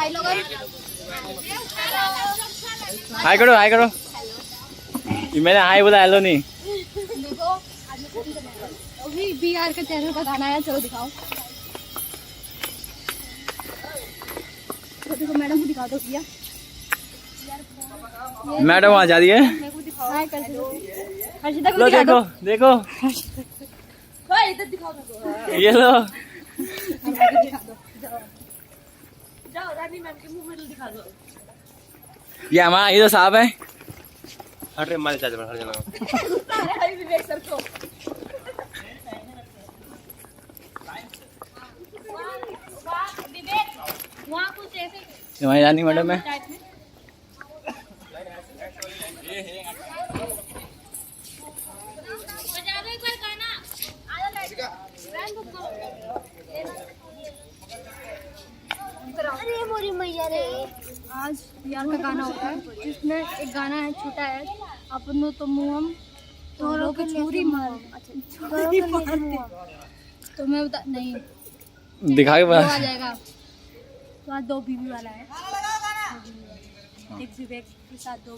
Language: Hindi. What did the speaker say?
हाय करो हाय करो। मैंने हाय बोला हेलो नहीं। देखो अभी BR का चैनल का गाना है, चलो दिखाओ। देखो मैडम को दिखा दो भैया। मैडम वहाँ जा रही है। मेरे को दिखाओ। हाय कर दो। हर्षिता को लो दिखा देखो दो। देखो इधर दिखाओ मेरे को। ये लो। दिखा दो। जाओ रानी मैम के मुंह में दिखा दो। ये हमारा हीरो साहब है। हट रे मारे चाचा हट जाना। अरे विवेक सर को। विवेक वहाँ कुछ ऐसे हमारी रानी मैडम है। टाइप में। बजा दो एक बार गाना। आजा अरे मोरी मैया रे। आज यार का गाना होता है जिसमें एक गाना है छोटा है, अपनों तो मुँह तोरो के छुरी मार। तो मैं बता नहीं दिखा के दो आ जाएगा। तो आज 2 बीवी वाला है। एक विवेक के साथ 2